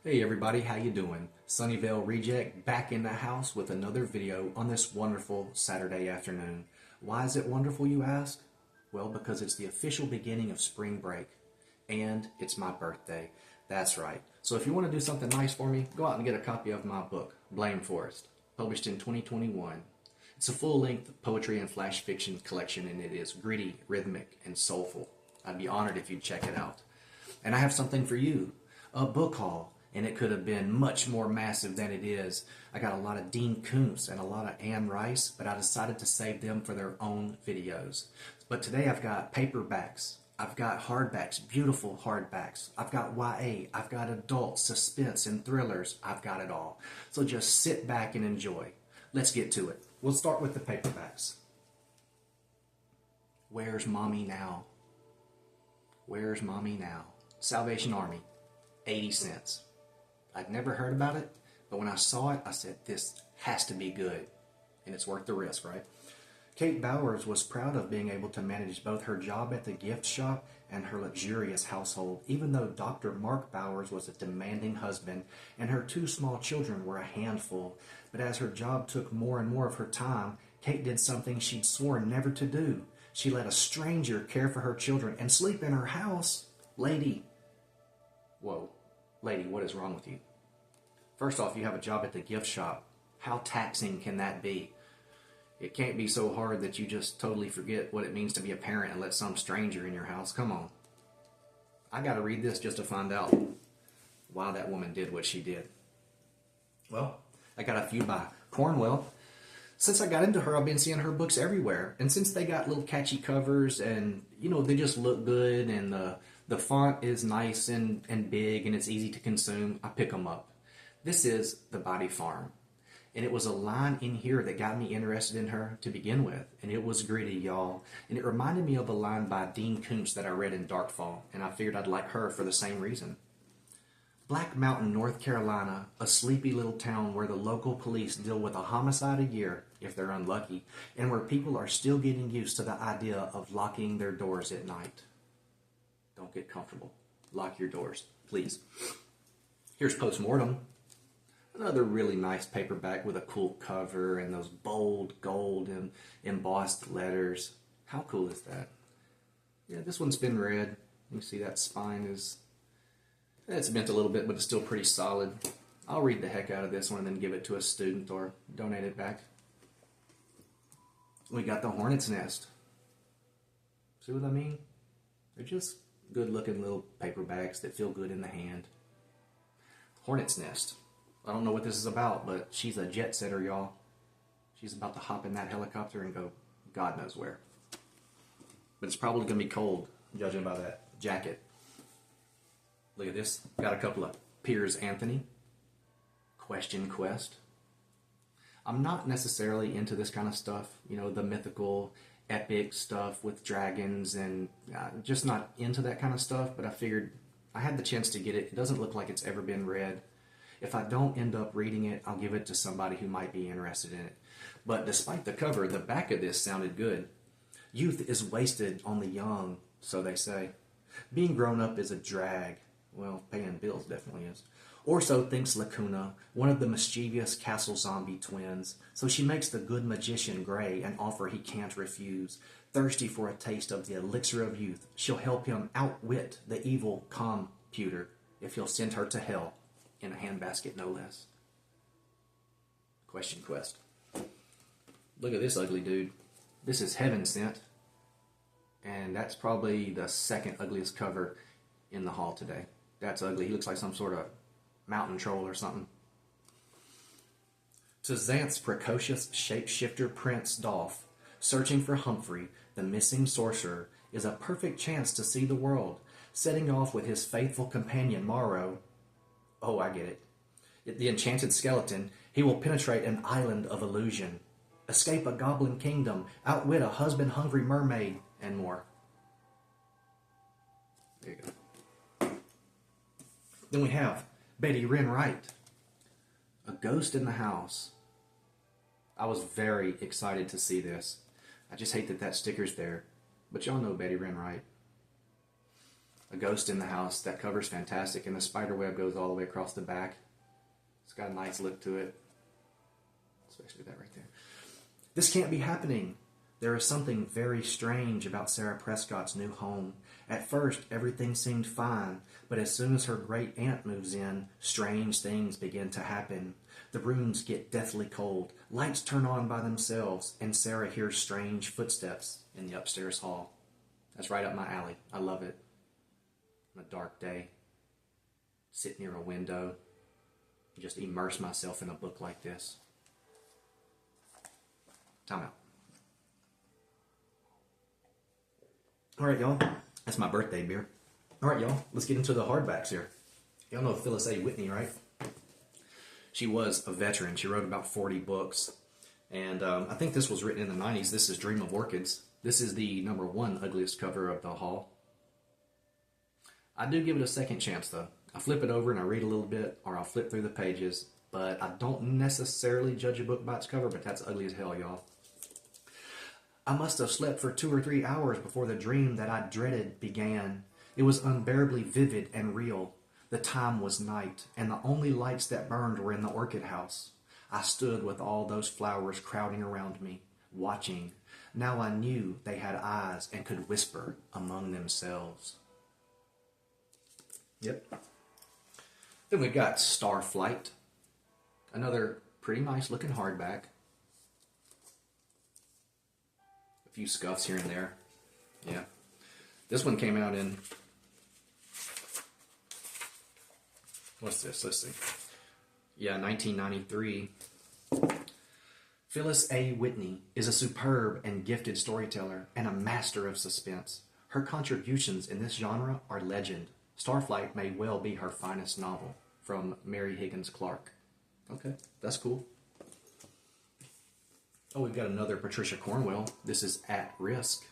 Hey everybody, how you doing? Sunnyvale Reject back in the house with another video on this wonderful Saturday afternoon. Why is it wonderful, you ask? Well, because it's the official beginning of spring break and it's my birthday. That's right. So if you want to do something nice for me, go out and get a copy of my book, Blame Forest, published in 2021. It's a full-length poetry and flash fiction collection, and it is gritty, rhythmic, and soulful. I'd be honored if you'd check it out. And I have something for you, a book haul, and it could have been much more massive than it is. I got a lot of Dean Koontz and a lot of Anne Rice, but I decided to save them for their own videos. But today I've got paperbacks, I've got hardbacks, beautiful hardbacks, I've got YA, I've got adult, suspense, and thrillers. I've got it all. So just sit back and enjoy. Let's get to it. We'll start with the paperbacks. Where's Mommy Now? Where's Mommy Now? Salvation Army, 80 cents. I'd never heard about it, but when I saw it, I said, this has to be good. And it's worth the risk, right? Kate Bowers was proud of being able to manage both her job at the gift shop and her luxurious household, even though Dr. Mark Bowers was a demanding husband and her two small children were a handful. But as her job took more and more of her time, Kate did something she'd sworn never to do. She let a stranger care for her children and sleep in her house. Lady. Whoa. Lady, what is wrong with you? First off, you have a job at the gift shop. How taxing can that be? It can't be so hard that you just totally forget what it means to be a parent and let some stranger in your house. Come on. I gotta read this just to find out why that woman did what she did. Well, I got a few by Cornwell. Since I got into her, I've been seeing her books everywhere. And since they got little catchy covers and, they just look good and the font is nice and big and it's easy to consume, I pick them up. This is The Body Farm. And it was a line in here that got me interested in her to begin with. And it was gritty, y'all. And it reminded me of a line by Dean Koontz that I read in Darkfall. And I figured I'd like her for the same reason. Black Mountain, North Carolina, a sleepy little town where the local police deal with a homicide a year, if they're unlucky, and where people are still getting used to the idea of locking their doors at night. Don't get comfortable. Lock your doors, please. Here's Postmortem. Another really nice paperback with a cool cover and those bold gold and embossed letters. How cool is that? Yeah, this one's been read. You see that spine it's bent a little bit, but it's still pretty solid. I'll read the heck out of this one and then give it to a student or donate it back. We got The Hornet's Nest. See what I mean? They're just good-looking little paperbacks that feel good in the hand. Hornet's Nest. I don't know what this is about, but she's a jet setter, y'all. She's about to hop in that helicopter and go God knows where. But it's probably going to be cold, judging by that jacket. Look at this. Got a couple of Piers Anthony. Question Quest. I'm not necessarily into this kind of stuff. The mythical, epic stuff with dragons and just not into that kind of stuff. But I figured I had the chance to get it. It doesn't look like it's ever been read. If I don't end up reading it, I'll give it to somebody who might be interested in it. But despite the cover, the back of this sounded good. Youth is wasted on the young, so they say. Being grown up is a drag. Well, paying bills definitely is. Or so thinks Lacuna, one of the mischievous castle zombie twins. So she makes the good magician Gray an offer he can't refuse. Thirsty for a taste of the elixir of youth, she'll help him outwit the evil computer if he'll send her to hell. In a handbasket, no less. Question Quest. Look at this ugly dude. This is Heaven Sent. And that's probably the second ugliest cover in the hall today. That's ugly. He looks like some sort of mountain troll or something. To Xanth's precocious shapeshifter Prince Dolph, searching for Humphrey, the missing sorcerer, is a perfect chance to see the world, setting off with his faithful companion Morrow. Oh, I get it. The enchanted skeleton, he will penetrate an island of illusion, escape a goblin kingdom, outwit a husband-hungry mermaid, and more. There you go. Then we have Betty Wren Wright, A Ghost in the House. I was very excited to see this. I just hate that sticker's there. But y'all know Betty Wren Wright. a ghost in the house. That cover's fantastic, and the spider web goes all the way across the back. It's got a nice look to it, especially that right there. This can't be happening. There is something very strange about Sarah Prescott's new home. At first, everything seemed fine, but as soon as her great aunt moves in, strange things begin to happen. The rooms get deathly cold, lights turn on by themselves, and Sarah hears strange footsteps in the upstairs hall. That's right up my alley. I love it. On a dark day, sit near a window, and just immerse myself in a book like this. Time out. All right, y'all. That's my birthday beer. All right, y'all. Let's get into the hardbacks here. Y'all know Phyllis A. Whitney, right? She was a veteran. She wrote about 40 books. And I think this was written in the 90s. This is Dream of Orchids. This is the #1 ugliest cover of the haul. I do give it a second chance, though. I flip it over and I read a little bit, or I'll flip through the pages. But I don't necessarily judge a book by its cover, but that's ugly as hell, y'all. I must have slept for 2 or 3 hours before the dream that I dreaded began. It was unbearably vivid and real. The time was night, and the only lights that burned were in the orchid house. I stood with all those flowers crowding around me, watching. Now I knew they had eyes and could whisper among themselves. Yep. Then we got Starflight. Another pretty nice looking hardback. A few scuffs here and there. Yeah. This one came out in... What's this? Let's see. Yeah, 1993. Phyllis A. Whitney is a superb and gifted storyteller and a master of suspense. Her contributions in this genre are legend. Starflight may well be her finest novel. From Mary Higgins Clark. Okay, that's cool. Oh, we've got another Patricia Cornwell. This is At Risk.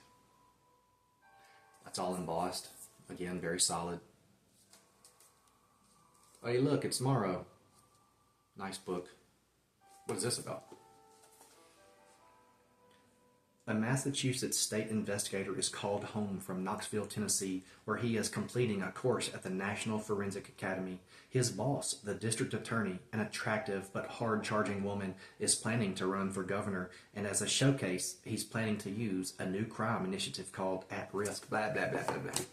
That's all embossed. Again, very solid. Hey, look, it's Morrow. Nice book. What is this about? A Massachusetts state investigator is called home from Knoxville, Tennessee, where he is completing a course at the National Forensic Academy. His boss, the district attorney, an attractive but hard-charging woman, is planning to run for governor, and as a showcase, he's planning to use a new crime initiative called At Risk, blah, blah, blah, blah, blah.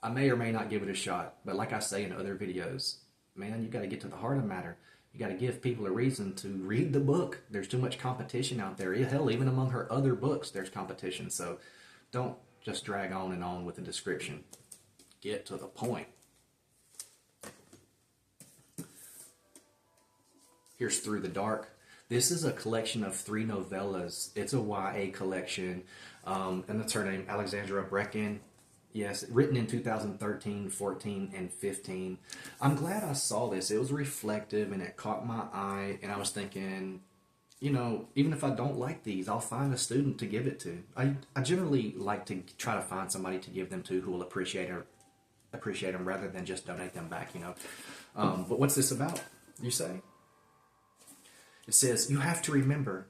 I may or may not give it a shot, but like I say in other videos, man, you got to get to the heart of the matter. You got to give people a reason to read the book. There's too much competition out there. Hell, even among her other books, there's competition. So don't just drag on and on with the description. Get to the point. Here's Through the Dark. This is a collection of 3 novellas. It's a YA collection. And that's her name, Alexandra Brecken. Yes, written in 2013, 14, and 15. I'm glad I saw this. It was reflective and it caught my eye. And I was thinking, you know, even if I don't like these, I'll find a student to give it to. I generally like to try to find somebody to give them to who will appreciate them rather than just donate them back, you know. But what's this about, you say? It says, you have to remember,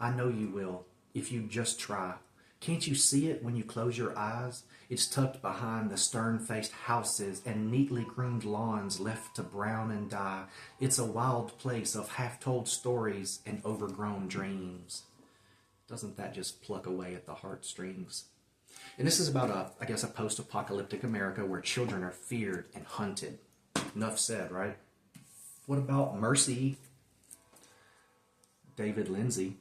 I know you will, if you just try. Can't you see it when you close your eyes? It's tucked behind the stern-faced houses and neatly groomed lawns left to brown and die. It's a wild place of half-told stories and overgrown dreams. Doesn't that just pluck away at the heartstrings? And this is about I guess a post-apocalyptic America where children are feared and hunted. Enough said, right? What about Mercy? David Lindsay.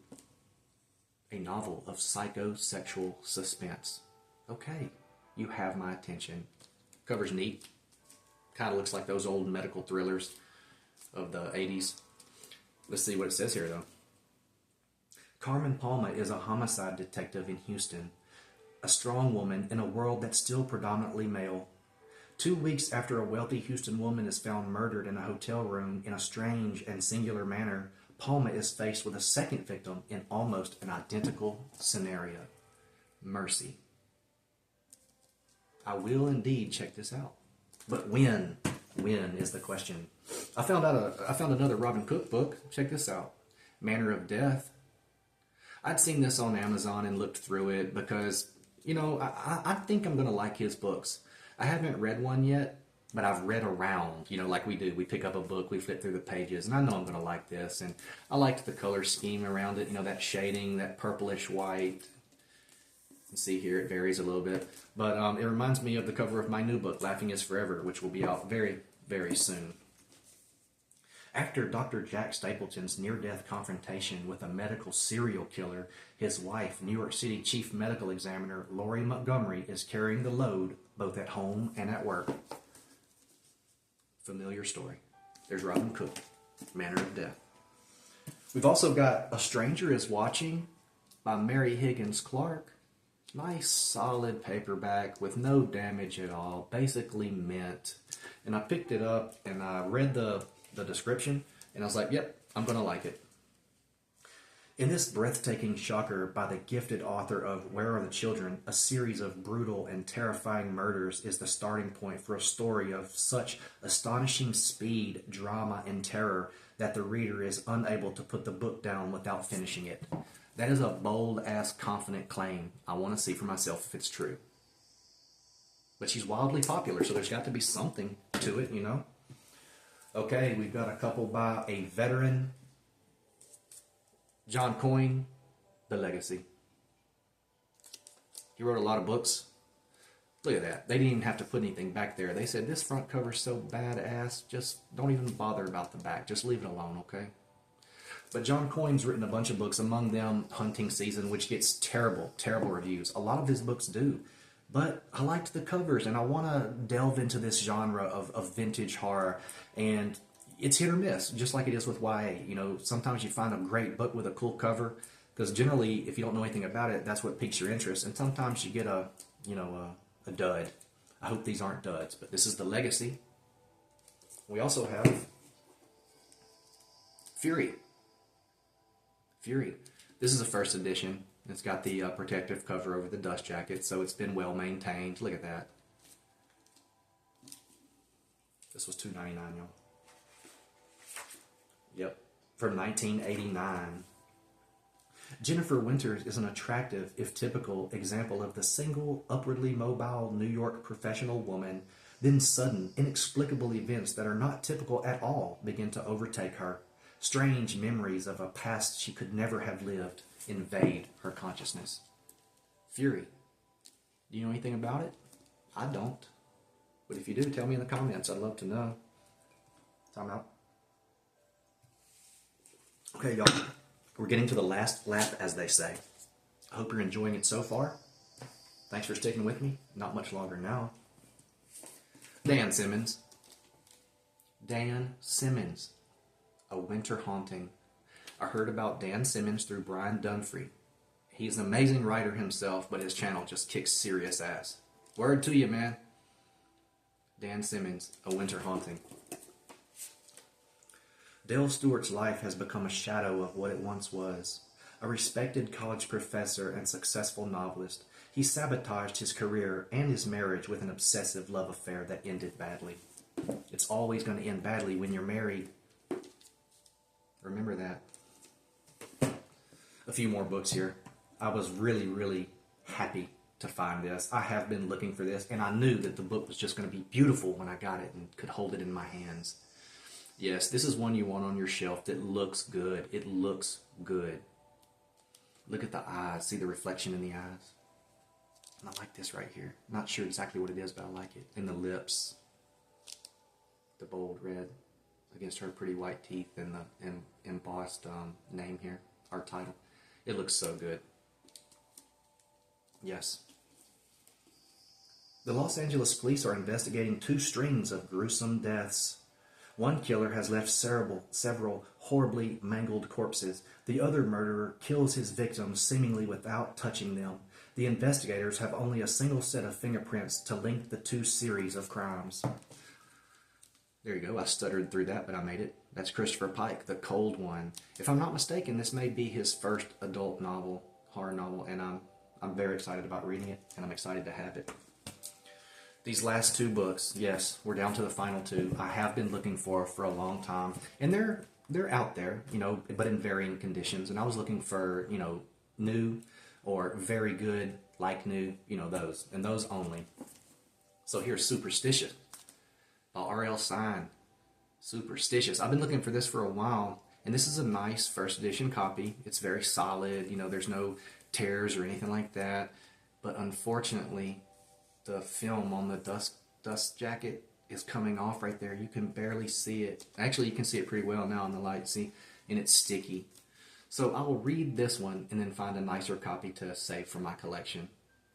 A novel of psychosexual suspense. Okay, you have my attention. Cover's neat. Kind of looks like those old medical thrillers of the 80s. Let's see what it says here, though. Carmen Palma is a homicide detective in Houston. A strong woman in a world that's still predominantly male. 2 weeks after a wealthy Houston woman is found murdered in a hotel room in a strange and singular manner, Palma is faced with a second victim in almost an identical scenario. Mercy. I will indeed check this out. But when? When is the question. I found another Robin Cook book. Check this out. Manner of Death. I'd seen this on Amazon and looked through it because, you know, I think I'm going to like his books. I haven't read one yet, but I've read around, you know, like we do. We pick up a book, we flip through the pages, and I know I'm going to like this. And I liked the color scheme around it, you know, that shading, that purplish white. You can see here it varies a little bit. But it reminds me of the cover of my new book, Laughing is Forever, which will be out very, very soon. After Dr. Jack Stapleton's near-death confrontation with a medical serial killer, his wife, New York City Chief Medical Examiner Lori Montgomery, is carrying the load both at home and at work. Familiar story. There's Robin Cook, Manner of Death. We've also got A Stranger is Watching by Mary Higgins Clark. Nice solid paperback with no damage at all, basically mint. And I picked it up and I read the description and I was like, yep, I'm gonna like it. In this breathtaking shocker by the gifted author of Where Are the Children, a series of brutal and terrifying murders is the starting point for a story of such astonishing speed, drama, and terror that the reader is unable to put the book down without finishing it. That is a bold-ass, confident claim. I want to see for myself if it's true. But she's wildly popular, so there's got to be something to it, you know? Okay, we've got a couple by a veteran, John Coyne, The Legacy. He wrote a lot of books. Look at that. They didn't even have to put anything back there. They said, this front cover's so badass, just don't even bother about the back. Just leave it alone, okay? But John Coyne's written a bunch of books, among them Hunting Season, which gets terrible, terrible reviews. A lot of his books do. But I liked the covers, and I want to delve into this genre of vintage horror. And it's hit or miss, just like it is with YA. You know, sometimes you find a great book with a cool cover, because generally, if you don't know anything about it, that's what piques your interest. And sometimes you get a dud. I hope these aren't duds, but this is The Legacy. We also have Fury. Fury. This is a first edition. It's got the protective cover over the dust jacket, so it's been well maintained. Look at that. This was $2.99, y'all. Yep, from 1989. Jennifer Winters is an attractive, if typical, example of the single, upwardly mobile New York professional woman. Then sudden, inexplicable events that are not typical at all begin to overtake her. Strange memories of a past she could never have lived invade her consciousness. Fury. Do you know anything about it? I don't. But if you do, tell me in the comments. I'd love to know. Time out. Okay, y'all. We're getting to the last lap, as they say. I hope you're enjoying it so far. Thanks for sticking with me. Not much longer now. Dan Simmons. Dan Simmons. A Winter Haunting. I heard about Dan Simmons through Brian Dunphy. He's an amazing writer himself, but his channel just kicks serious ass. Word to you, man. Dan Simmons, A Winter Haunting. Dale Stewart's life has become a shadow of what it once was. A respected college professor and successful novelist, he sabotaged his career and his marriage with an obsessive love affair that ended badly. It's always going to end badly when you're married. Remember that. A few more books here. I was really, really happy to find this. I have been looking for this, and I knew that the book was just going to be beautiful when I got it and could hold it in my hands. Yes, this is one you want on your shelf that looks good. It looks good. Look at the eyes. See the reflection in the eyes? And I like this right here. Not sure exactly what it is, but I like it. And the lips. The bold red against her pretty white teeth and the embossed name here, our title. It looks so good. Yes. The Los Angeles police are investigating 2 strings of gruesome deaths. One killer has left several horribly mangled corpses. The other murderer kills his victims seemingly without touching them. The investigators have only a single set of fingerprints to link the 2 series of crimes. There you go. I stuttered through that, but I made it. That's Christopher Pike, The Cold One. If I'm not mistaken, this may be his first adult novel, horror novel, and I'm very excited about reading it, and I'm excited to have it. These last 2 books, yes, we're down to the final 2. I have been looking for a long time, and they're out there, you know, but in varying conditions. And I was looking for, you know, new or very good, like new, you know, those, and those only. So here's Superstitious by R.L. Stine. Superstitious. I've been looking for this for a while, and this is a nice first edition copy. It's very solid, you know, there's no tears or anything like that. But unfortunately, the film on the dust jacket is coming off right there. You can barely see it. Actually, you can see it pretty well now in the light, see? And it's sticky. So I will read this one and then find a nicer copy to save for my collection.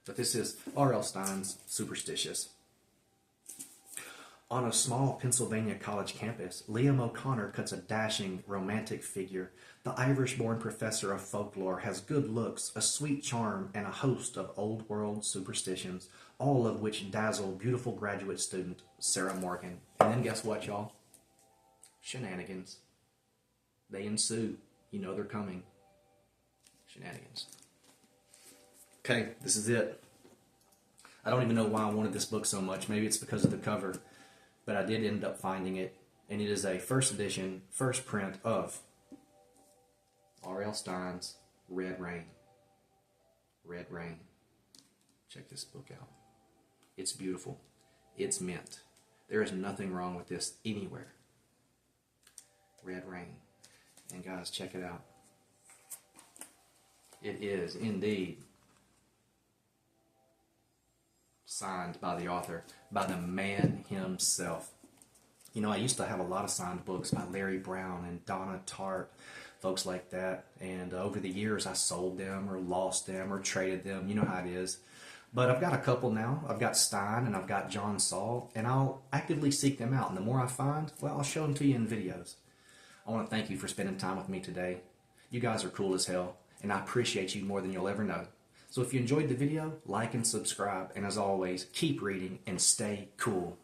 But this is R.L. Stine's Superstitious. On a small Pennsylvania college campus, Liam O'Connor cuts a dashing, romantic figure. The Irish-born professor of folklore has good looks, a sweet charm, and a host of old-world superstitions, all of which dazzle beautiful graduate student Sarah Morgan. And then guess what, y'all? Shenanigans. They ensue. You know they're coming. Shenanigans. Okay, this is it. I don't even know why I wanted this book so much. Maybe it's because of the cover. But I did end up finding it. And it is a first edition, first print of R.L. Stine's Red Rain. Red Rain. Check this book out. It's beautiful. It's mint. There is nothing wrong with this anywhere. Red Rain. And guys, check it out. It is indeed signed by the author, by the man himself. You know, I used to have a lot of signed books by Larry Brown and Donna Tartt, folks like that. And over the years, I sold them or lost them or traded them. You know how it is. But I've got a couple now. I've got Stine and I've got John Saul, and I'll actively seek them out. And the more I find, well, I'll show them to you in videos. I want to thank you for spending time with me today. You guys are cool as hell, and I appreciate you more than you'll ever know. So if you enjoyed the video, like and subscribe. And as always, keep reading and stay cool.